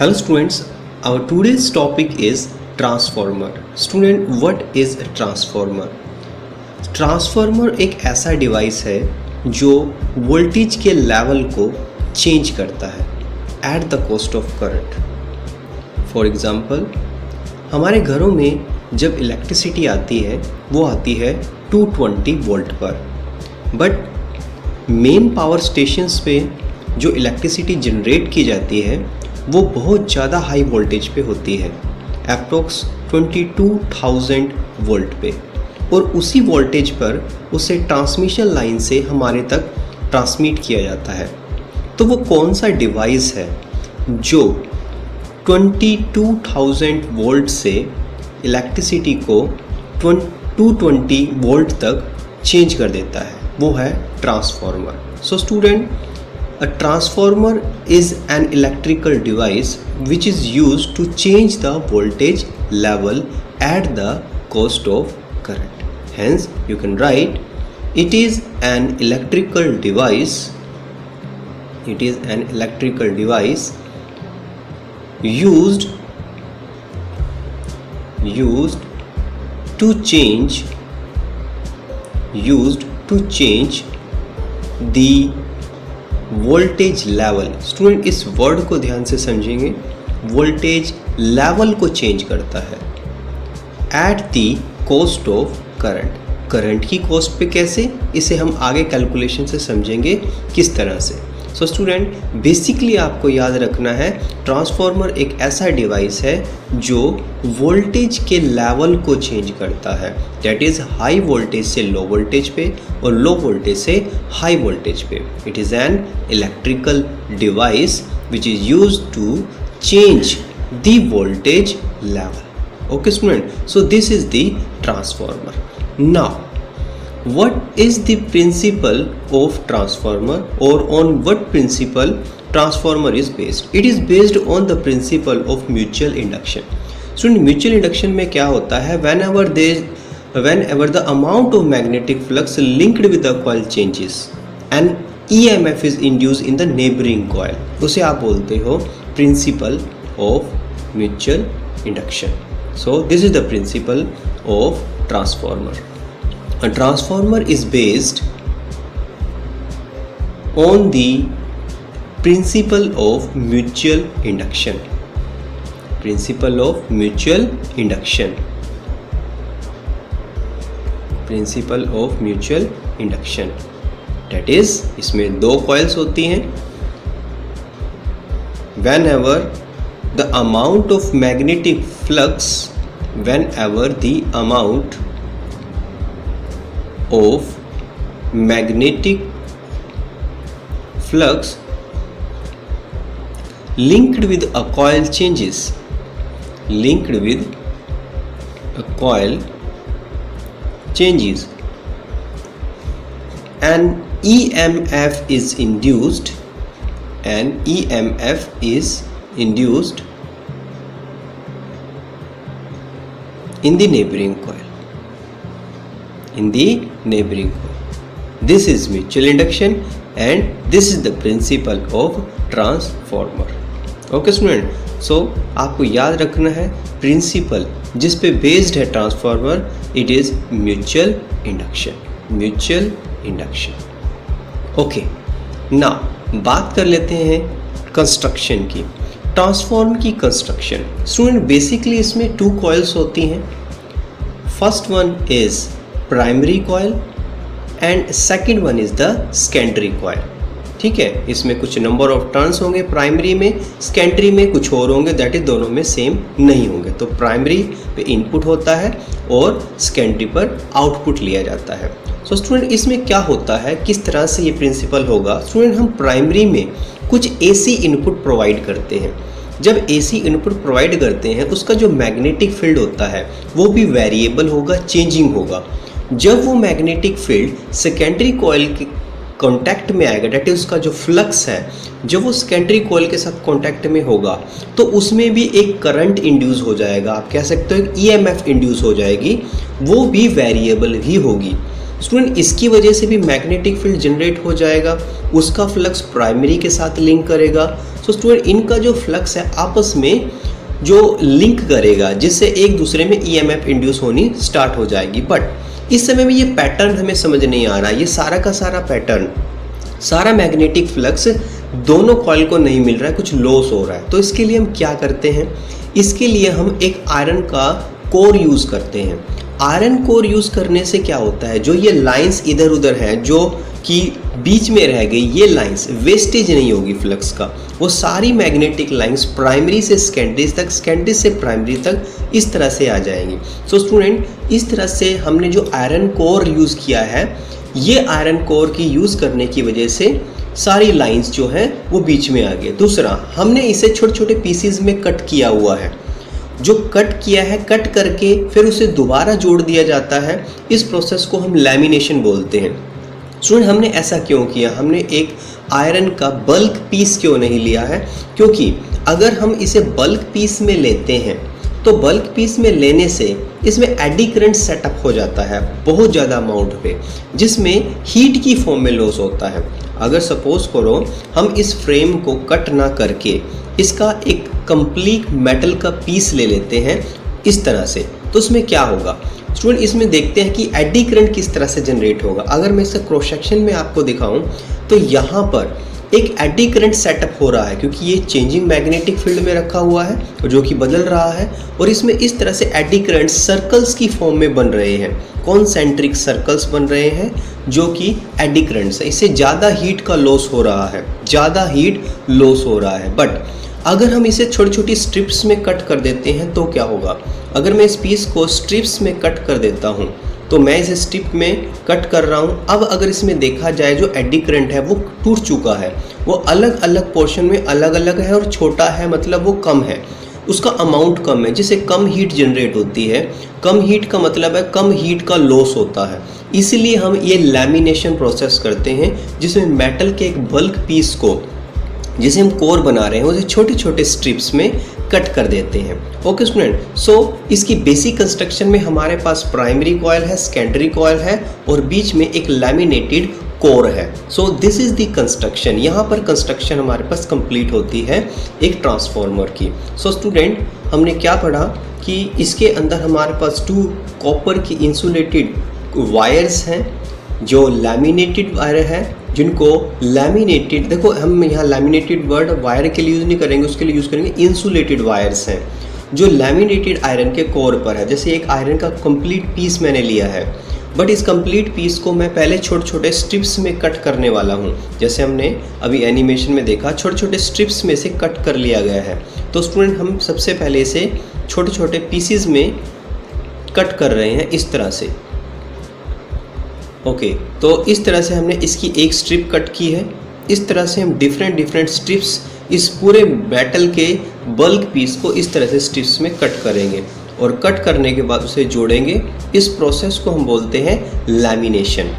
Hello students, our today's topic is transformer. Student, what is a transformer? Transformer एक ऐसा device है जो voltage के लेवल को चेंज करता है at the cost of current. For example, हमारे घरों में जब इलेक्ट्रिसिटी आती है वो आती है 220 वोल्ट पर, बट मेन पावर स्टेशंस पे जो इलेक्ट्रिसिटी जनरेट की जाती है वो बहुत ज़्यादा हाई वोल्टेज पे होती है, अप्रोक्स 22,000 वोल्ट पे, और उसी वोल्टेज पर उसे ट्रांसमिशन लाइन से हमारे तक ट्रांसमिट किया जाता है। तो वो कौन सा डिवाइस है जो 22,000 वोल्ट से इलेक्ट्रिसिटी को 220 वोल्ट तक चेंज कर देता है? वो है transformer. So student, a transformer is an electrical device which is used to change the voltage level at the cost of current. Hence, you can write it is an electrical device. It is an electrical device used to change the voltage level. Student, इस word को ध्यान से समझेंगे, voltage level को change करता है at the cost of current. Current की cost पे कैसे, इसे हम आगे कैलकुलेशन से समझेंगे किस तरह से। सो स्टूडेंट, बेसिकली आपको याद रखना है, ट्रांसफार्मर एक ऐसा डिवाइस है जो वोल्टेज के लेवल को चेंज करता है, दैट इज़ हाई वोल्टेज से लो वोल्टेज पे और लो वोल्टेज से हाई वोल्टेज पे। It is an electrical device which is used to change the voltage level. Okay student, so this is the transformer. Now, what is the principle of transformer, or on what principle transformer is based? It is based on the principle of mutual induction. So in mutual induction में क्या होता है, whenever the amount of magnetic flux linked with the coil changes and EMF is induced in the neighboring coil, उसे आप बोलते हो principle of mutual induction. So this is the principle of transformer. A transformer is based on the principle of mutual induction. Principle of mutual induction. Principle of mutual induction. That is, इसमें दो coils होती हैं. Whenever the amount of magnetic flux, whenever the amount of magnetic flux linked with a coil changes, and EMF is induced, in the neighboring coil. This is mutual induction and this is the principle of transformer. Okay student, so आपको याद रखना है principal जिस पे based है transformer, it is mutual induction. Okay, now बात कर लेते हैं कंस्ट्रक्शन की, ट्रांसफार्मर की कंस्ट्रक्शन। स्टूडेंट, बेसिकली इसमें टू कॉइल्स होती हैं। First one is primary coil and second one is the secondary coil. ठीक है, इसमें कुछ नंबर ऑफ टर्न्स होंगे प्राइमरी में, सेकेंडरी में कुछ और होंगे, दैट इज दोनों में सेम नहीं होंगे। तो प्राइमरी पे इनपुट होता है और सेकेंडरी पर आउटपुट लिया जाता है। सो स्टूडेंट, इसमें क्या होता है, किस तरह से ये प्रिंसिपल होगा। स्टूडेंट, हम प्राइमरी में कुछ AC इनपुट प्रोवाइड करते हैं। जब AC इनपुट प्रोवाइड करते हैं, उसका जो मैग्नेटिक फील्ड होता है वो भी वेरिएबल होगा, चेंजिंग होगा। जब वो मैग्नेटिक फील्ड सेकेंडरी कॉइल के कांटेक्ट में आएगा, डेट इज उसका जो फ्लक्स है, जब वो सेकेंडरी कॉइल के साथ कांटेक्ट में होगा तो उसमें भी एक करंट इंड्यूस हो जाएगा, आप कह सकते हो EMF इंड्यूस हो जाएगी, वो भी वेरिएबल ही होगी। स्टूडेंट, इसकी वजह से भी मैग्नेटिक फील्ड जनरेट हो जाएगा, उसका फ्लक्स प्राइमरी के साथ लिंक करेगा, सो स्टूडेंट इनका जो फ्लक्स है आपस में जो लिंक करेगा, जिससे एक दूसरे में ईएमएफ इंड्यूस होनी स्टार्ट हो जाएगी। बट इस समय में ये पैटर्न हमें समझ नहीं आ रहा, ये सारा का सारा पैटर्न, सारा मैग्नेटिक फ्लक्स दोनों कॉइल को नहीं मिल रहा है, कुछ लॉस हो रहा है। तो इसके लिए हम क्या करते हैं, इसके लिए हम एक आयरन का कोर यूज़ करते हैं। आयरन कोर यूज़ करने से क्या होता है, जो ये लाइंस इधर उधर हैं जो कि बीच में रह गई, ये लाइंस वेस्टेज नहीं होगी फ्लक्स का, वो सारी मैग्नेटिक लाइंस प्राइमरी से सेकेंडरी तक, सेकेंडरी से प्राइमरी तक इस तरह से आ जाएंगी। सो स्टूडेंट इस तरह से हमने जो आयरन कोर यूज़ किया है, ये आयरन कोर की यूज़ करने की वजह से सारी लाइंस जो हैं वो बीच में आ गई। दूसरा, हमने इसे छोटे छोटे पीसीज में कट किया हुआ है, जो कट किया है, कट करके फिर उसे दोबारा जोड़ दिया जाता है। इस प्रोसेस को हम लैमिनेशन बोलते हैं। स्टूडेंट हमने ऐसा क्यों किया, हमने एक आयरन का बल्क पीस क्यों नहीं लिया है, क्योंकि अगर हम इसे बल्क पीस में लेते हैं तो बल्क पीस में लेने से इसमें एडी करंट सेटअप हो जाता है बहुत ज़्यादा अमाउंट पे, जिसमें हीट की फॉर्म में लॉस होता है। अगर सपोज करो हम इस फ्रेम को कट ना करके इसका एक कंप्लीट मेटल का पीस ले लेते हैं इस तरह से, तो उसमें क्या होगा स्टूडेंट, इसमें देखते हैं कि एडी करंट किस तरह से जनरेट होगा। अगर मैं इसका क्रॉस सेक्शन में आपको दिखाऊं तो यहाँ पर एक एडी करंट सेटअप हो रहा है, क्योंकि ये चेंजिंग मैग्नेटिक फील्ड में रखा हुआ है जो कि बदल रहा है, और इसमें इस तरह से एडी करंट सर्कल्स की फॉर्म में बन रहे हैं, कॉन्सेंट्रिक सर्कल्स बन रहे हैं जो कि एडी करंट्स है। इससे ज़्यादा हीट का लॉस हो रहा है, ज़्यादा हीट लॉस हो रहा है। बट अगर हम इसे छोटी छोटी स्ट्रिप्स में कट कर देते हैं तो क्या होगा, अगर मैं इस पीस को स्ट्रिप्स में कट कर देता हूँ, तो मैं इसे स्ट्रिप में कट कर रहा हूँ। अब अगर इसमें देखा जाए जो एडी करंट है वो टूट चुका है, वो अलग अलग पोर्शन में अलग अलग है और छोटा है, मतलब वो कम है, उसका अमाउंट कम है, जिससे कम हीट जनरेट होती है। कम हीट का मतलब है कम हीट का लॉस होता है। इसलिए हम ये लैमिनेशन प्रोसेस करते हैं, जिसमें मेटल के एक बल्क पीस को, जिसे हम कोर बना रहे हैं, उसे छोटे छोटे स्ट्रिप्स में कट कर देते हैं। ओके स्टूडेंट, सो इसकी बेसिक कंस्ट्रक्शन में हमारे पास प्राइमरी कॉइल है, सेकेंडरी कॉइल है और बीच में एक लैमिनेटेड कोर है। सो दिस इज द कंस्ट्रक्शन। यहाँ पर कंस्ट्रक्शन हमारे पास कंप्लीट होती है एक ट्रांसफॉर्मर की। सो स्टूडेंट हमने क्या पढ़ा कि इसके अंदर हमारे पास 2 कॉपर की इंसुलेटेड वायर्स हैं जो लैमिनेटेड वायर है, जिनको लैमिनेटेड, देखो हम यहाँ लैमिनेटेड वर्ड वायर के लिए यूज़ नहीं करेंगे, उसके लिए यूज़ करेंगे इंसुलेटेड वायर्स हैं जो लैमिनेटेड आयरन के कोर पर है। जैसे एक आयरन का कंप्लीट पीस मैंने लिया है, बट इस कंप्लीट पीस को मैं पहले छोटे छोटे स्ट्रिप्स में कट करने वाला हूँ। जैसे हमने अभी एनिमेशन में देखा, छोटे छोटे स्ट्रिप्स में से कट कर लिया गया है। तो स्टूडेंट हम सबसे पहले इसे छोटे छोटे पीसीज में कट कर रहे हैं इस तरह से। ओके, तो इस तरह से हमने इसकी एक स्ट्रिप कट की है। इस तरह से हम डिफरेंट स्ट्रिप्स इस पूरे मेटल के बल्क पीस को इस तरह से स्ट्रिप्स में कट करेंगे और कट करने के बाद उसे जोड़ेंगे। इस प्रोसेस को हम बोलते हैं लैमिनेशन।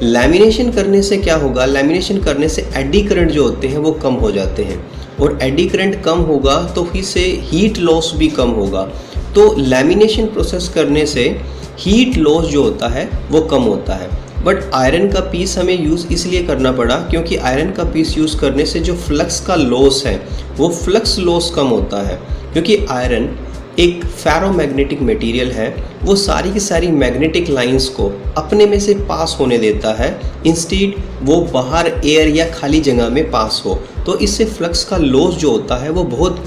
लैमिनेशन करने से क्या होगा, लैमिनेशन करने से एडी करंट जो होते हैं वो कम हो जाते हैं, और एडी करंट कम होगा तो फिर से हीट लॉस भी कम होगा। तो लैमिनेशन प्रोसेस करने से हीट लॉस जो होता है वो कम होता है। बट आयरन का पीस हमें यूज़ इसलिए करना पड़ा क्योंकि आयरन का पीस यूज़ करने से जो फ्लक्स का लॉस है वो फ्लक्स लॉस कम होता है, क्योंकि आयरन एक फेरोमैग्नेटिक मटेरियल है, वो सारी की सारी मैग्नेटिक लाइंस को अपने में से पास होने देता है, इंस्टेड वो बाहर एयर या खाली जगह में पास हो। तो इससे फ्लक्स का लॉस जो होता है वो बहुत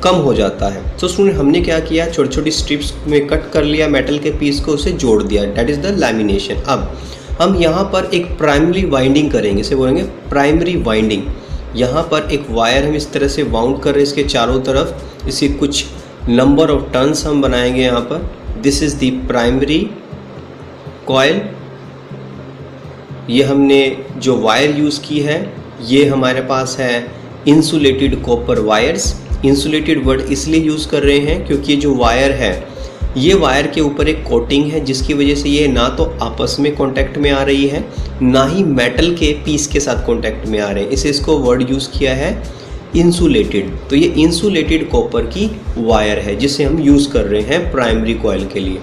कम हो जाता है। तो स्टूडेंट हमने क्या किया, छोटी छोटी स्ट्रिप्स में कट कर लिया मेटल के पीस को, उसे जोड़ दिया, डेट इज़ द लैमिनेशन। अब हम यहाँ पर एक प्राइमरी वाइंडिंग करेंगे, इसे बोलेंगे प्राइमरी वाइंडिंग। यहाँ पर एक वायर हम इस तरह से वाउंड कर रहे हैं इसके चारों तरफ, इसी कुछ नंबर ऑफ टर्न्स हम बनाएंगे यहाँ पर। This is the primary coil. ये हमने जो वायर यूज़ की है ये हमारे पास है insulated copper wires. Insulated word इसलिए यूज़ कर रहे हैं क्योंकि ये जो वायर है, ये वायर के ऊपर एक कोटिंग है जिसकी वजह से ये ना तो आपस में कांटेक्ट में आ रही है, ना ही मेटल के पीस के साथ कांटेक्ट में आ रहे हैं, इसे इसको वर्ड यूज़ किया है इंसुलेटेड। तो ये इंसुलेटेड कॉपर की वायर है जिसे हम यूज़ कर रहे हैं प्राइमरी कॉइल के लिए।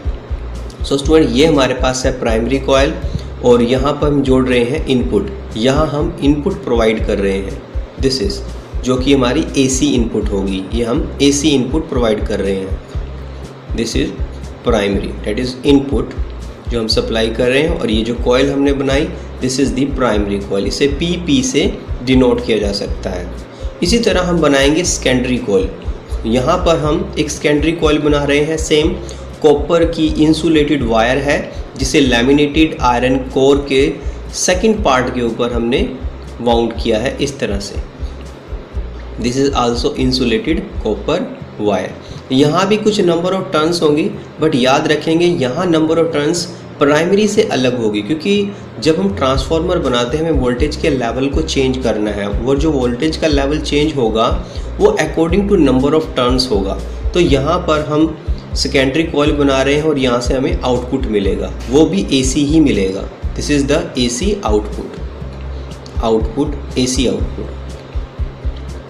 सो स्टूडेंट ये हमारे पास है प्राइमरी कॉइल, और यहाँ पर हम जोड़ रहे हैं इनपुट। यहाँ हम इनपुट प्रोवाइड कर रहे हैं, दिस इज़ जो कि हमारी AC इनपुट होगी, ये हम AC इनपुट प्रोवाइड कर रहे हैं। This is primary, that is input जो हम सप्लाई कर रहे हैं, और ये जो कॉइल हमने बनाई this is the primary coil, इसे PP से डिनोट किया जा सकता है। इसी तरह हम बनाएंगे सेकेंडरी कॉइल। यहाँ पर हम एक सेकेंडरी कॉइल बना रहे हैं, सेम कॉपर की इंसुलेटेड वायर है जिसे लैमिनेटेड आयरन कोर के सेकंड पार्ट के ऊपर हमने वाउंड किया है इस तरह से। This is also insulated copper wire. यहाँ भी कुछ नंबर ऑफ टर्न्स होंगी, बट याद रखेंगे यहाँ नंबर ऑफ टर्न्स प्राइमरी से अलग होगी, क्योंकि जब हम ट्रांसफार्मर बनाते हैं हमें वोल्टेज के लेवल को चेंज करना है। वो जो वोल्टेज का लेवल चेंज होगा वो according to number of turns होगा। तो यहाँ पर हम सेकेंडरी कॉइल बना रहे हैं और यहाँ से हमें आउटपुट मिलेगा, वो भी AC ही मिलेगा। This is the AC output, AC output.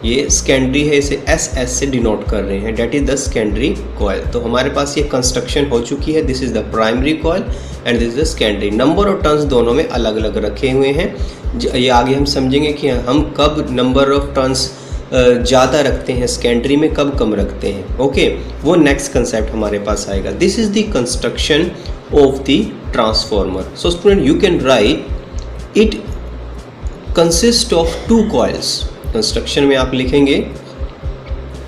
ये सेकेंडरी है, इसे SS से डिनोट कर रहे हैं, that is the secondary coil. तो हमारे पास ये कंस्ट्रक्शन हो चुकी है। This is the primary coil and this is the secondary. Number of turns दोनों में अलग अलग रखे हुए हैं। ये आगे हम समझेंगे कि हम कब नंबर ऑफ टर्न्स ज़्यादा रखते हैं सेकेंडरी में, कब कम रखते हैं। ओके, वो नेक्स्ट कंसेप्ट हमारे पास आएगा। This is the construction of the transformer. So student you can right it consist of 2 coils. Construction में आप लिखेंगे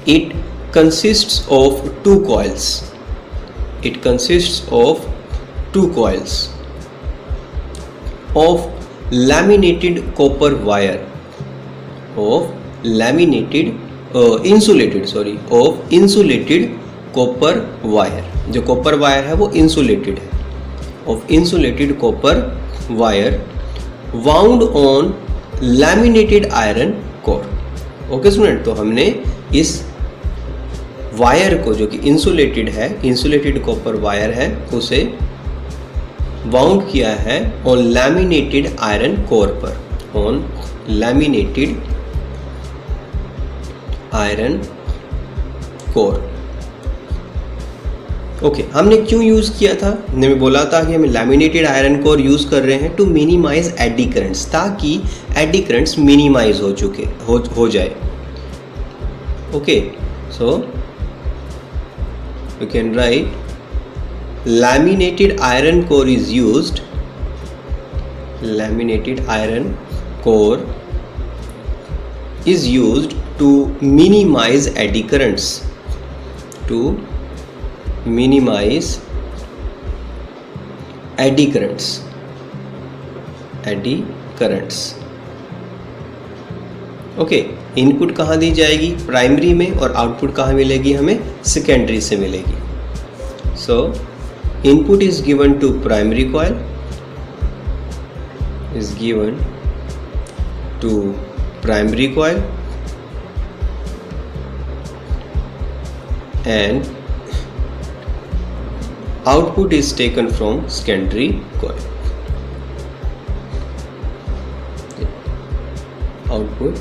it consists of 2 coils. It consists of 2 coils of laminated copper wire, of laminated insulated copper wire। जो copper wire है वो insulated है, of insulated copper wire wound on laminated iron core। Okay student, तो हमने इस wire को जो कि इंसुलेटेड है, इंसुलेटेड कॉपर वायर है, उसे वाउंड किया है ऑन लैमिनेटेड आयरन कोर पर, on laminated iron core. Okay, हमने क्यों यूज़ किया था? मैं बोला था कि हम लैमिनेटेड आयरन कोर यूज़ कर रहे हैं टू मिनिमाइज एडी करंट्स, ताकि एडी करंट्स मिनिमाइज हो जाए। Okay, so you can right laminated iron core is used, laminated iron core is used to minimize eddy currents, to minimize eddy currents, eddy currents। Okay, input कहाँ दी जाएगी? Primary में, और output कहाँ मिलेगी? हमें secondary से मिलेगी। सो input is given to primary coil, is given to primary coil, and output is taken from secondary coil। Output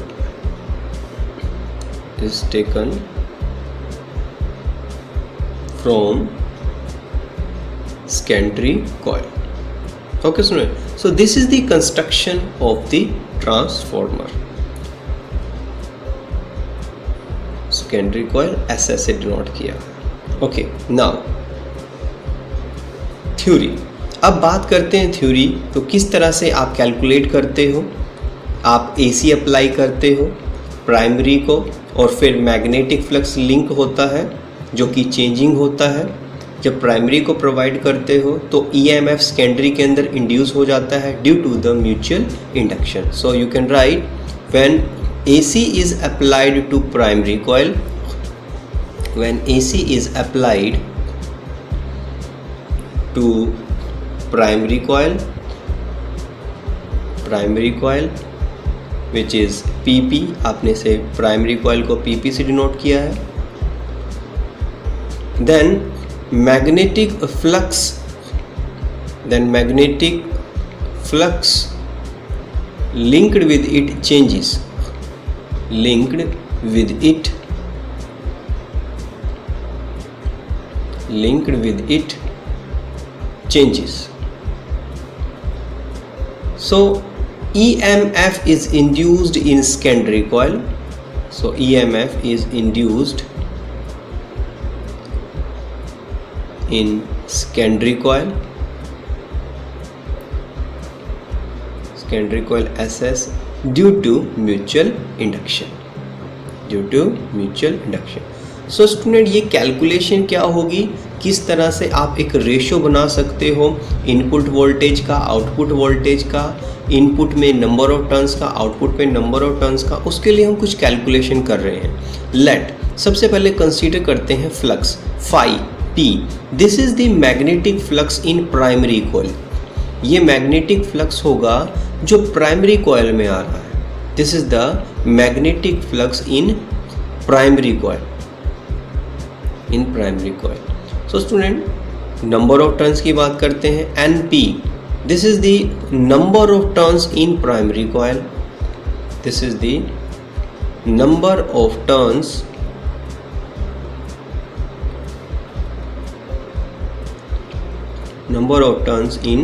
is taken from secondary coil। Okay student, so this is the construction of the transformer। secondary coil SS से denote किया। Okay, now theory. अब बात करते हैं theory. तो किस तरह से आप कैलकुलेट करते हो? आप AC अप्लाई करते हो प्राइमरी को, और फिर मैग्नेटिक फ्लक्स लिंक होता है जो कि चेंजिंग होता है। जब प्राइमरी को प्रोवाइड करते हो तो EMF सेकेंडरी के अंदर इंड्यूस हो जाता है due to the mutual induction. So you can write when AC is applied to primary coil, when AC is applied to primary coil which is PP, आपने से प्राइमरी कॉइल को PP से denote किया है, then magnetic flux linked with it changes, so EMF is induced in secondary coil, So EMF is induced in secondary coil SS due to mutual induction. So student ये calculation क्या होगी, किस तरह से आप एक रेशो बना सकते हो इनपुट वोल्टेज का, आउटपुट वोल्टेज का, इनपुट में नंबर ऑफ टर्न्स का, आउटपुट में नंबर ऑफ टर्न्स का, उसके लिए हम कुछ कैलकुलेशन कर रहे हैं। लेट सबसे पहले कंसीडर करते हैं flux phi P. This is the magnetic flux in primary coil. ये मैग्नेटिक फ्लक्स होगा जो प्राइमरी कॉइल में आ रहा है। This is the magnetic flux in primary coil. So student number of turns की बात करते हैं, NP। This is the number of turns in primary coil. This is the number of turns in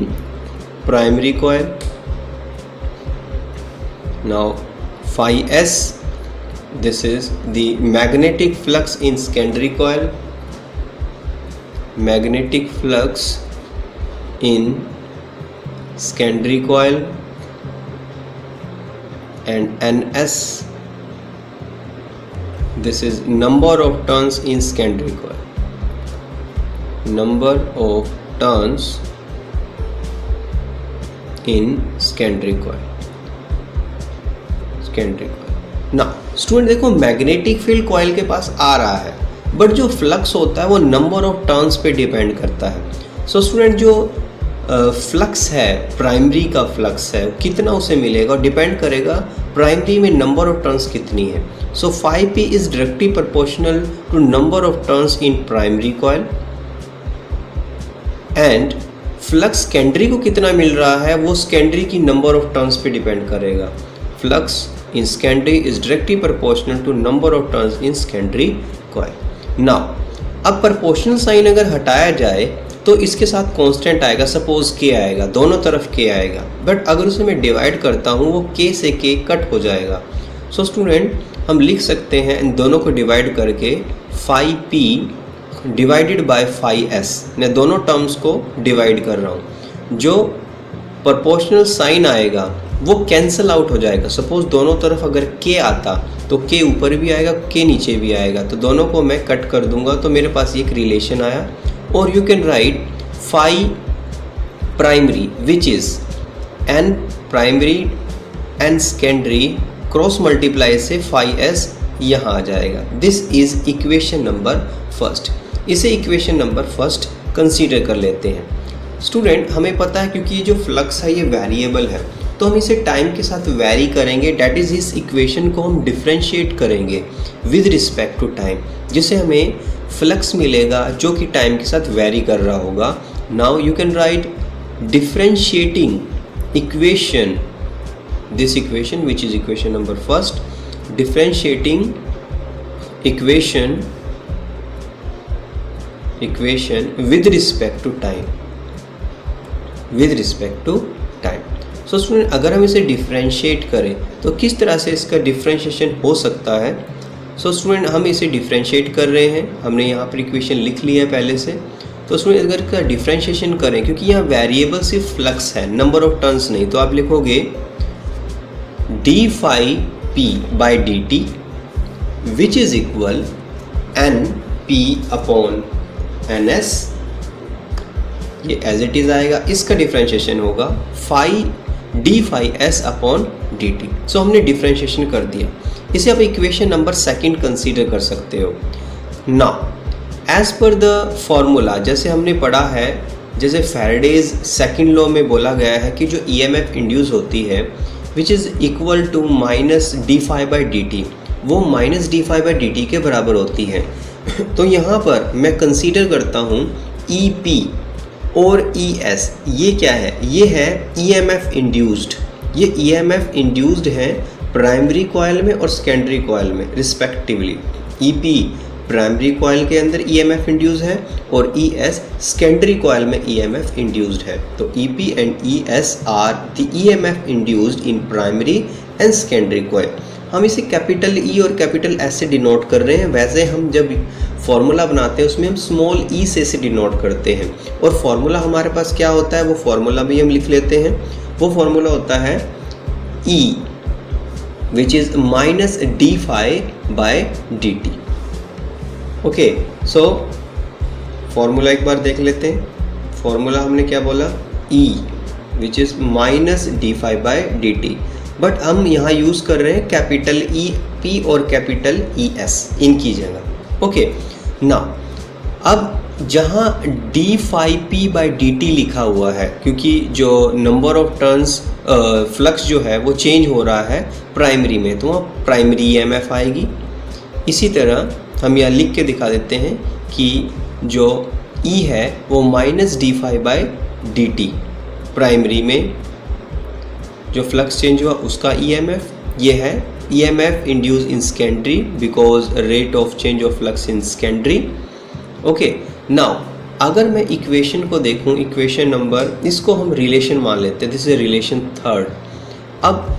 primary coil. Now phi S, this is the magnetic flux in secondary coil. Magnetic flux in secondary coil, and NS, this is number of turns in secondary coil. Number of turns in secondary coil. ना student देखो, magnetic field coil के पास आ रहा है, but जो flux होता है वो number of turns पे डिपेंड करता है। सो स्टूडेंट जो फ्लक्स है, प्राइमरी का फ्लक्स है, कितना उसे मिलेगा और डिपेंड करेगा प्राइमरी में नंबर ऑफ टर्न्स कितनी है। So phi P is directly proportional to number of turns in primary coil, and flux secondary को कितना मिल रहा है वो सेकेंडरी की नंबर ऑफ टर्न्स पे डिपेंड करेगा। Flux in secondary is directly proportional to number of turns in secondary coil. Now अब प्रोपोर्शनल साइन अगर हटाया जाए तो इसके साथ कांस्टेंट आएगा, सपोज k आएगा, दोनों तरफ k आएगा, बट अगर उसे मैं डिवाइड करता हूँ वो k से k कट हो जाएगा। सो स्टूडेंट हम लिख सकते हैं इन दोनों को डिवाइड करके phi p divided by phi s। मैं दोनों टर्म्स को डिवाइड कर रहा हूँ, जो प्रोपोर्शनल साइन आएगा वो कैंसिल आउट हो जाएगा। सपोज दोनों तरफ अगर k आता तो k ऊपर भी आएगा, k नीचे भी आएगा, तो दोनों को मैं कट कर दूंगा, तो मेरे पास एक रिलेशन आया। और you can write phi primary which is n primary n secondary cross multiply से फाई s यहाँ आ जाएगा। This is equation number first. इसे इक्वेशन नंबर फर्स्ट कंसीडर कर लेते हैं। स्टूडेंट हमें पता है क्योंकि ये जो फ्लक्स है ये वेरिएबल है, तो हम इसे टाइम के साथ वेरी करेंगे, डैट इज़ इस इक्वेशन को हम डिफ्रेंशिएट करेंगे विद रिस्पेक्ट टू टाइम, जिससे हमें फ्लक्स मिलेगा जो कि टाइम के साथ वेरी कर रहा होगा। Now you can right differentiating equation, this equation which is equation number first, differentiating equation with respect to time, so student अगर हम इसे डिफ्रेंशिएट करें तो किस तरह से इसका डिफ्रेंशिएशन हो सकता है। सो स्टूडेंट हम इसे डिफ्रेंशिएट कर रहे हैं, हमने यहाँ पर इक्वेशन लिख ली है पहले से। तो स्टूडेंट अगर इसका डिफ्रेंशिएशन करें, क्योंकि यहाँ वेरिएबल सिर्फ फ्लक्स है, नंबर ऑफ टर्न्स नहीं, तो आप लिखोगे D phi P by D T which is equal N P upon N S, ये एज इट इज आएगा। इसका डिफ्रेंशिएशन होगा phi D phi S upon D T. So हमने डिफ्रेंशिएशन कर दिया, इसे आप इक्वेशन नंबर सेकंड कंसीडर कर सकते हो। Now as per the formula, जैसे हमने पढ़ा है, जैसे फैराडेज सेकंड लॉ में बोला गया है कि जो ईएमएफ इंड्यूस होती है which is equal to minus D phi by D T, वो minus D phi by D T के बराबर होती है। तो यहाँ पर मैं कंसीडर करता हूँ ई पी और ई एस, ये क्या है, ये है ईएमएफ इंड्यूस्ड। ये ईएमएफ इंड्यूस्ड है प्राइमरी कॉइल में और सेकेंडरी कॉइल में respectively. E P primary coil के अंदर ईएमएफ इंड्यूस्ड है और ई एस सेकेंडरी कॉइल में ईएमएफ इंड्यूस्ड है। तो E P and E S R the EMF induced in primary and secondary coil. हम इसे कैपिटल ई और कैपिटल एस से डिनोट कर रहे हैं। वैसे हम जब फॉर्मूला बनाते हैं उसमें हम स्मॉल ई से डिनोट करते हैं। और फॉर्मूला हमारे पास क्या होता है, वो फॉर्मूला भी हम लिख लेते हैं। वो फॉर्मूला होता है E which is minus D phi by D T. Okay, so formula एक बार देख लेते हैं। फॉर्मूला हमने क्या बोला, E which is minus D phi by D t, but हम यहाँ यूज़ कर रहे हैं कैपिटल ई पी और कैपिटल ई एस इनकी जगह। ओके, ना अब जहाँ d phi P by D t लिखा हुआ है, क्योंकि जो नंबर ऑफ टर्न्स फ्लक्स जो है वो चेंज हो रहा है प्राइमरी में, तो वहाँ प्राइमरी EMF आएगी। इसी तरह हम यहाँ लिख के दिखा देते हैं कि जो E है वो minus D phi by D t, primary में जो फ्लक्स चेंज हुआ उसका EMF, ये है EMF induce in secondary because rate of change of flux in secondary. Okay, now अगर मैं इक्वेशन को देखूं, इक्वेशन नंबर, इसको हम रिलेशन मान लेते हैं, दिस इज रिलेशन थर्ड। अब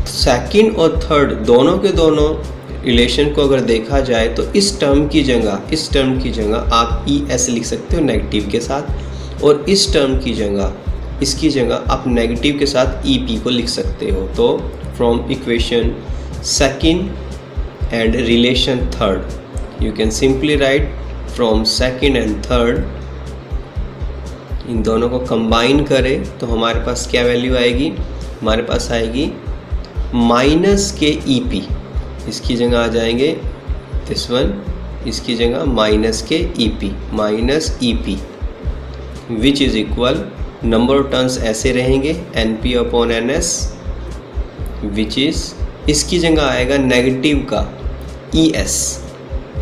सेकंड और थर्ड दोनों के दोनों रिलेशन को अगर देखा जाए तो इस टर्म की जगह आप ES लिख सकते हो नेगेटिव के साथ, और इस टर्म की जगह, इसकी जगह आप नेगेटिव के साथ EP को लिख सकते हो। तो from equation second and relation third you can simply write from second and third, इन दोनों को कंबाइन करें तो हमारे पास क्या वैल्यू आएगी, हमारे पास आएगी माइनस के EP, इसकी जगह आ जाएंगे दिस वन, इसकी जगह माइनस के EP, minus EP which is equal, number of turns ऐसे रहेंगे NP upon NS, which is, इसकी जगह आएगा नेगेटिव का ES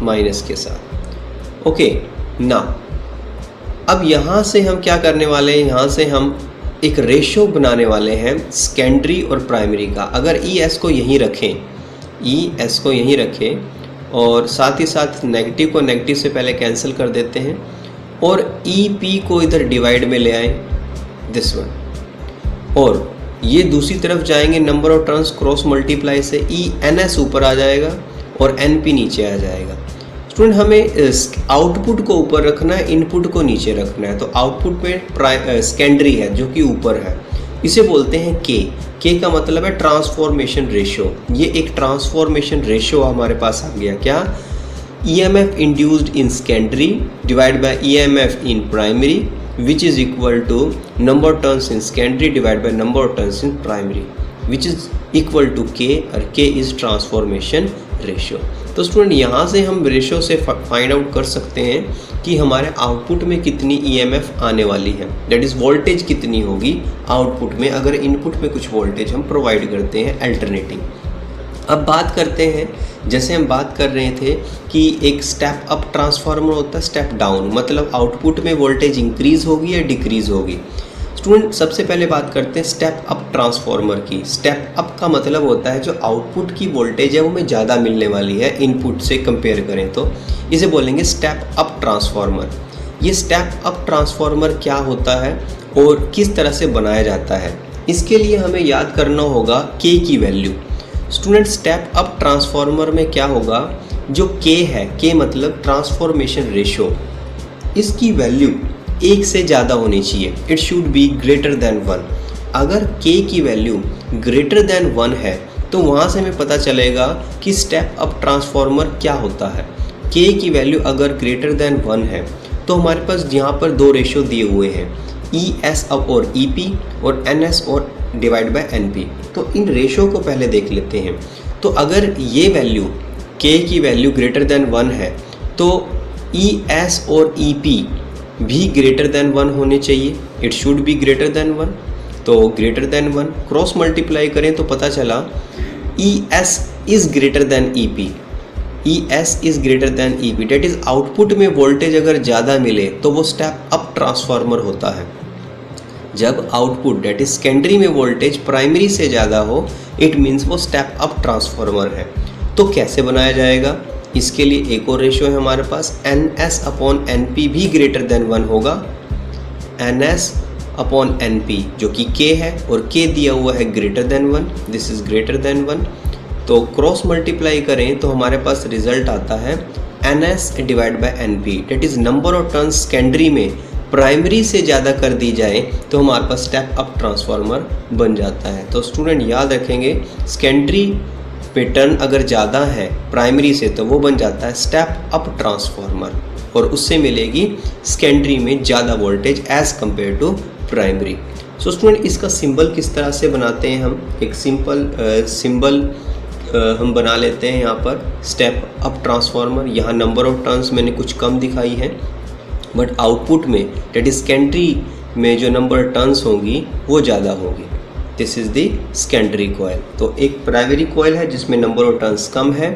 माइनस के साथ। ओके, ना अब यहाँ से हम क्या करने वाले हैं, यहाँ से हम एक रेशो बनाने वाले हैं सेकेंडरी और प्राइमरी का। अगर ES को यहीं रखें, ES को यहीं रखें और साथ ही साथ नेगेटिव को नेगेटिव से पहले कैंसिल कर देते हैं, और EP को इधर डिवाइड में ले आएं दिस वन, और ये दूसरी तरफ जाएंगे number of turns cross multiply से ENS ऊपर आ जाएगा और NP नीचे आ जाएगा। स्टूडेंट, हमें आउटपुट को ऊपर रखना है, इनपुट को नीचे रखना है। तो आउटपुट में सेकेंडरी है जो कि ऊपर है, इसे बोलते हैं K का मतलब है ट्रांसफॉर्मेशन रेशियो। ये एक ट्रांसफॉर्मेशन रेशियो हमारे पास आ गया, क्या, EMF induced in secondary divide by EMF in primary which is equal to number of turns in secondary divide by number of turns in primary which is equal to K, और K is transformation ratio. तो student, यहाँ से हम ratio से find out कर सकते हैं कि हमारे आउटपुट में कितनी EMF आने वाली है, दैट इज़ वोल्टेज कितनी होगी आउटपुट में अगर इनपुट में कुछ वोल्टेज हम प्रोवाइड करते हैं अल्टरनेटिंग। अब बात करते हैं, जैसे हम बात कर रहे थे कि एक स्टेप अप ट्रांसफार्मर होता है, स्टेप डाउन, मतलब आउटपुट में वोल्टेज इंक्रीज होगी या डिक्रीज होगी। स्टूडेंट, सबसे पहले बात करते हैं स्टेप अप ट्रांसफार्मर की। स्टेप अप का मतलब होता है जो आउटपुट की वोल्टेज है वो हमें ज़्यादा मिलने वाली है इनपुट से कंपेयर करें तो, इसे बोलेंगे स्टेप अप ट्रांसफार्मर। ये स्टेप अप ट्रांसफार्मर क्या होता है और किस तरह से बनाया जाता है, इसके लिए हमें याद करना होगा K की value. Student, step up transformer में क्या होगा, जो K है, K मतलब ट्रांसफॉर्मेशन रेशियो, इसकी वैल्यू 1 से ज़्यादा होनी चाहिए, it should be greater than 1। अगर K की वैल्यू ग्रेटर देन 1 है तो वहाँ से हमें पता चलेगा कि स्टेप अप ट्रांसफार्मर क्या होता है। K की वैल्यू अगर ग्रेटर देन 1 है तो हमारे पास यहाँ पर दो रेशियो दिए हुए हैं, ES और EP और NS और डिवाइड बाय NP। तो इन रेशियो को पहले देख लेते हैं। तो अगर ये वैल्यू K की वैल्यू ग्रेटर देन 1 है तो ES और EP भी ग्रेटर देन 1 होने चाहिए, it should be greater than 1। तो ग्रेटर देन 1 क्रॉस मल्टीप्लाई करें तो पता चला ES is greater than EP, ES is greater than EP, that is output में वोल्टेज अगर ज़्यादा मिले तो वो स्टेप अप ट्रांसफार्मर होता है। जब आउटपुट डेट इज सेकेंडरी में वोल्टेज प्राइमरी से ज़्यादा हो, इट मीन्स वो स्टेप अप ट्रांसफार्मर है। तो कैसे बनाया जाएगा, इसके लिए एक और रेशियो है हमारे पास, NS अपॉन NP भी ग्रेटर देन 1 होगा। NS अपॉन NP जो कि K है और K दिया हुआ है greater than 1, this is greater than 1। तो क्रॉस मल्टीप्लाई करें तो हमारे पास रिजल्ट आता है NS divide by NP, that is number of turns secondary में प्राइमरी से ज़्यादा कर दी जाए तो हमारे पास स्टेप अप ट्रांसफार्मर बन जाता है। तो स्टूडेंट याद रखेंगे, सेकेंडरी पे टर्न अगर ज़्यादा है प्राइमरी से तो वो बन जाता है स्टेप अप ट्रांसफार्मर, और उससे मिलेगी सेकेंडरी में ज़्यादा voltage as compared to primary. So student इसका सिंबल किस तरह से बनाते हैं हम, एक सिंपल सिंबल हम बना लेते हैं यहाँ पर स्टेप अप ट्रांसफार्मर। यहाँ नंबर ऑफ टर्न्स मैंने कुछ कम दिखाई है, बट आउटपुट में डेट इज सेकेंडरी में जो नंबर टर्न्स होंगी वो ज़्यादा होगी। This is the secondary coil. तो एक प्राइमरी कॉइल है जिसमें नंबर ऑफ टर्न्स कम है,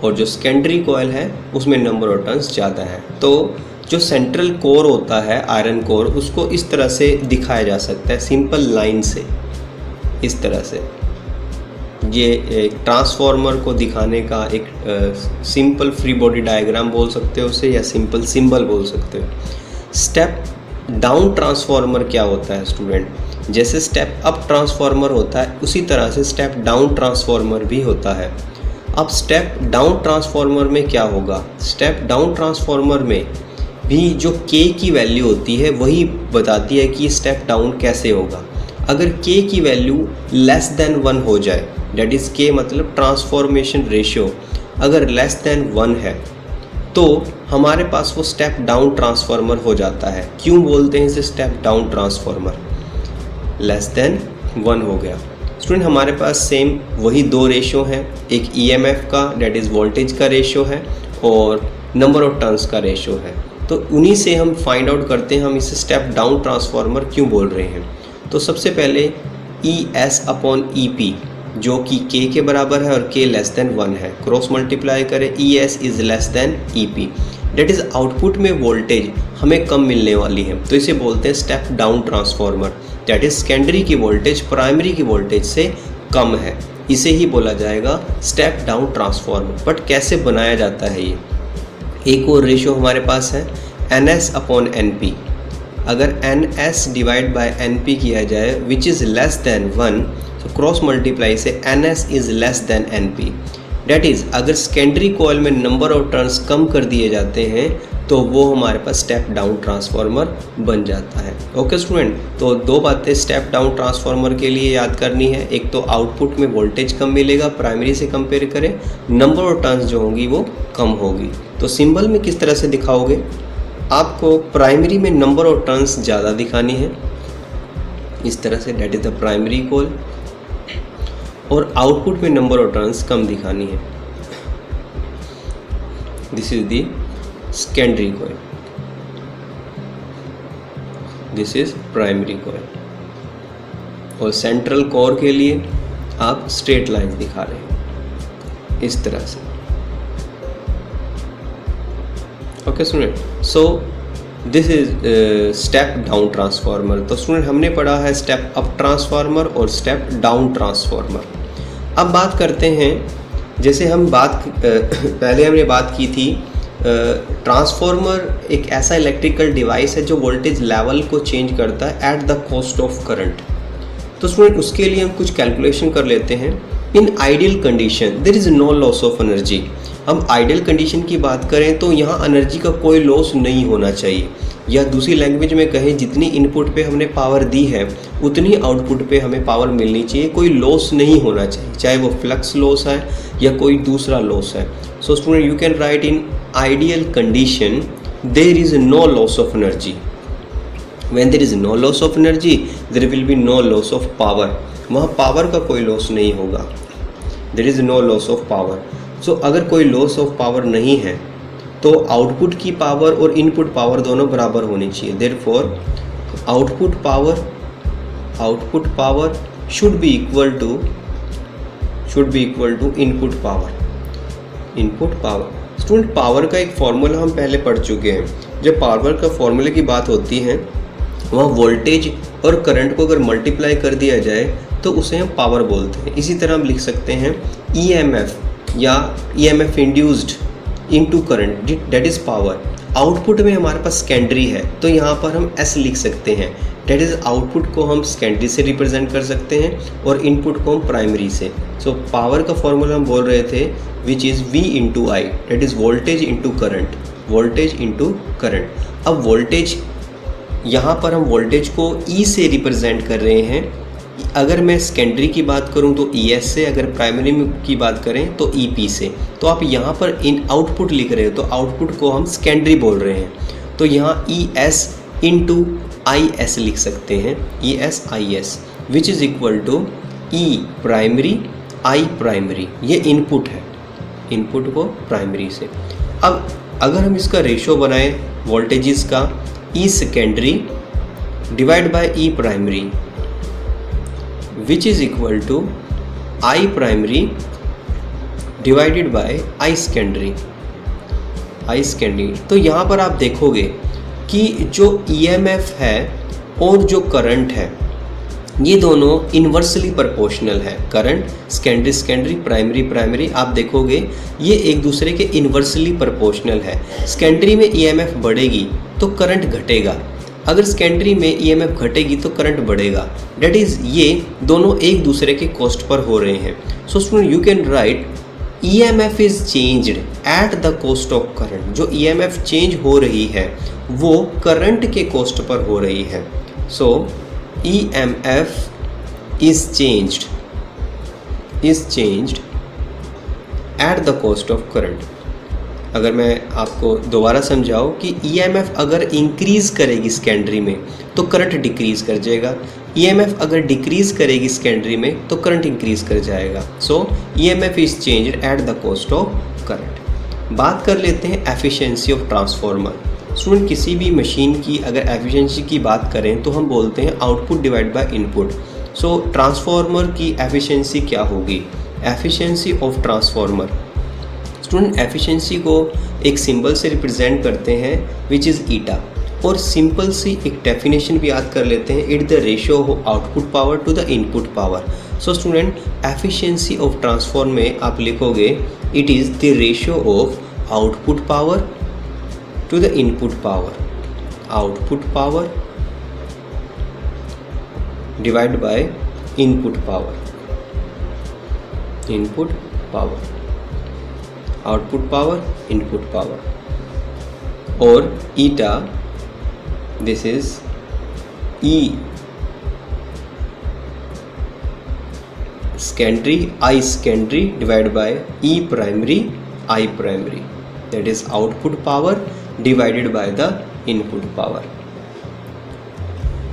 और जो सेकेंडरी कॉइल है उसमें नंबर ऑफ टर्न्स ज़्यादा है। तो जो सेंट्रल कोर होता है आयरन कोर, उसको इस तरह से दिखाया जा सकता है सिंपल लाइन से, इस तरह से। ये एक ट्रांसफार्मर को दिखाने का एक सिंपल फ्री बॉडी डायग्राम बोल सकते हो उसे, या सिंपल सिंबल बोल सकते हो। स्टेप डाउन ट्रांसफार्मर क्या होता है स्टूडेंट, जैसे स्टेप अप ट्रांसफार्मर होता है उसी तरह से स्टेप डाउन ट्रांसफार्मर भी होता है। अब स्टेप डाउन ट्रांसफार्मर में क्या होगा, स्टेप डाउन ट्रांसफार्मर में भी जो K की वैल्यू होती है वही बताती है कि स्टेप डाउन कैसे होगा। अगर K की वैल्यू लेस देन 1 हो जाए, डेट इज़ K मतलब ट्रांसफॉर्मेशन रेशियो अगर लेस देन 1 है, तो हमारे पास वो स्टेप डाउन ट्रांसफार्मर हो जाता है। क्यों बोलते हैं इसे step down transformer, less than 1 हो गया। स्टूडेंट हमारे पास सेम वही दो रेशियो हैं, एक EMF का डेट इज़ वोल्टेज का रेशियो है, और नंबर ऑफ टर्न्स का रेशियो है। तो उन्हीं से हम फाइंड आउट करते हैं हम इसे स्टेप डाउन ट्रांसफार्मर क्यों बोल रहे हैं। तो सबसे पहले ES/EP जो कि K के बराबर है और K लेस देन 1 है, क्रॉस मल्टीप्लाई करें, ES is less than EP, that is output में वोल्टेज हमें कम मिलने वाली है, तो इसे बोलते हैं step down transformer. That is secondary की वोल्टेज प्राइमरी की वोल्टेज से कम है, इसे ही बोला जाएगा स्टेप डाउन ट्रांसफार्मर। बट कैसे बनाया जाता है ये, एक और रेशियो हमारे पास है NS/NP। अगर NS डिवाइड बाय NP किया जाए विच इज़ लेस देन 1, तो क्रॉस मल्टीप्लाई से NS is less than NP। That is अगर सेकेंडरी कॉइल में नंबर ऑफ टर्न्स कम कर दिए जाते हैं तो वो हमारे पास स्टेप डाउन ट्रांसफार्मर बन जाता है। ओके स्टूडेंट, तो दो बातें स्टेप डाउन ट्रांसफार्मर के लिए याद करनी है, एक तो आउटपुट में वोल्टेज कम मिलेगा प्राइमरी से कंपेयर करें, नंबर ऑफ टर्न्स जो होंगी वो कम होगी। तो सिंबल में किस तरह से दिखाओगे, आपको प्राइमरी में नंबर ऑफ टर्न्स ज़्यादा दिखानी है इस तरह से, that is the primary coil, और आउटपुट में नंबर ऑफ टर्न्स कम दिखानी है, this is the secondary coil, this is primary coil. और सेंट्रल कोर के लिए आप स्ट्रेट लाइन दिखा रहे हैं इस तरह से। Okay student, so this is step down transformer. तो स्टूडेंट हमने पढ़ा है स्टेप अप ट्रांसफार्मर और स्टेप डाउन ट्रांसफार्मर। अब बात करते हैं, जैसे हम पहले हमने बात की थी, ट्रांसफार्मर एक ऐसा इलेक्ट्रिकल डिवाइस है जो वोल्टेज लेवल को चेंज करता है at the cost of current. तो स्टूडेंट उसके लिए हम कुछ कैलकुलेशन कर लेते हैं। In ideal condition there is no loss of energy. हम आइडियल कंडीशन की बात करें तो यहाँ एनर्जी का कोई लॉस नहीं होना चाहिए, या दूसरी लैंग्वेज में कहें जितनी इनपुट पे हमने पावर दी है उतनी आउटपुट पे हमें पावर मिलनी चाहिए, कोई लॉस नहीं होना चाहिए, चाहे वो फ्लक्स लॉस है या कोई दूसरा लॉस है। So student you can write in ideal condition there is no loss of energy. When there is no loss of energy, there will be no loss of power. वहाँ power का कोई loss नहीं होगा, there is no loss of power. So अगर कोई loss of power नहीं है तो आउटपुट की पावर और इनपुट पावर दोनों बराबर होनी चाहिए। Therefore output power should be equal to input power. Student power का एक फॉर्मूला हम पहले पढ़ चुके हैं। जब पावर का फॉर्मूले की बात होती है वहाँ वोल्टेज और करंट को अगर मल्टीप्लाई कर दिया जाए तो उसे हम पावर बोलते हैं। इसी तरह हम लिख सकते हैं EMF या EMF induced into current, that is power. Output में हमारे पास सेकेंडरी है तो यहाँ पर हम S लिख सकते हैं, डेट इज़ आउटपुट को हम सेकेंडरी से रिप्रेजेंट कर सकते हैं और इनपुट को हम प्राइमरी से। सो पावर का फॉर्मूला हम बोल रहे थे which is V into I, that is voltage into current, voltage into current. अब वोल्टेज, यहाँ पर हम वोल्टेज को E से रिप्रेजेंट कर रहे हैं। अगर मैं सेकेंडरी की बात करूं तो ES से, अगर प्राइमरी की बात करें तो EP से। तो आप यहाँ पर इन आउटपुट लिख रहे हो तो आउटपुट को हम सेकेंडरी बोल रहे हैं। तो यहाँ ES इंटू IS लिख सकते हैं, ES IS which is equal to E primary I primary. ये इनपुट है, इनपुट को प्राइमरी से। अब अगर हम इसका रेशो बनाएं वोल्टेजेस का, E secondary divide by E primary which is equal to I primary divided by I secondary, I secondary. तो यहाँ पर आप देखोगे कि जो EMF है और जो करंट है ये दोनों इन्वर्सली प्रोपोर्शनल है। Current secondary secondary, primary primary, आप देखोगे ये एक दूसरे के इन्वर्सली प्रोपोर्शनल है। सेकेंडरी में EMF बढ़ेगी तो करंट घटेगा, अगर सेकेंडरी में EMF घटेगी तो करंट बढ़ेगा। डेट इज़ ये दोनों एक दूसरे के कॉस्ट पर हो रहे हैं। सो student you can right EMF is changed eight the cost of current. जो EMF चेंज हो रही है वो करंट के कॉस्ट पर हो रही है। सो EMF is changed eight the cost of current. अगर मैं आपको दोबारा समझाऊं कि EMF अगर इंक्रीज़ करेगी सेकेंडरी में तो करंट डिक्रीज़ कर जाएगा, EMF अगर डिक्रीज़ करेगी सेकेंडरी में तो करंट इंक्रीज़ कर जाएगा। सो EMF is changed eight the cost of current. बात कर लेते हैं एफिशिएंसी ऑफ ट्रांसफार्मर। स्टूडेंट किसी भी मशीन की अगर एफिशिएंसी की बात करें तो हम बोलते हैं output divide by input. So transformer की एफिशिएंसी क्या होगी? Efficiency of transformer, student efficiency को एक सिंबल से रिप्रेजेंट करते हैं विच इज़ ईटा, और सिंपल सी एक डेफिनेशन भी याद कर लेते हैं, it the ratio of output power to the input power. So student efficiency of transform में आप लिखोगे it is the ratio of output power to the input power, output power divide by input power, input power, output power, input power. और eta this is E secondary I secondary divided by E primary I primary, that is output power divided by the input power.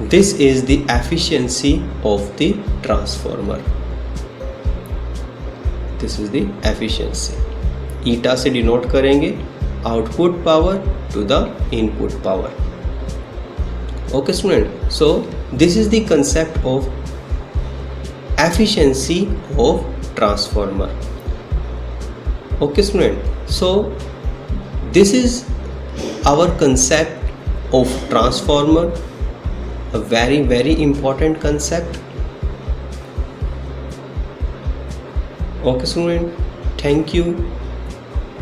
This is the efficiency of the transformer. This is the efficiency. Eta से denote करेंगे output power to the input power. Okay student, so this is the concept of efficiency of transformer. Okay student, so this is our concept of transformer, a very important concept. Okay student, thank you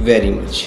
very much.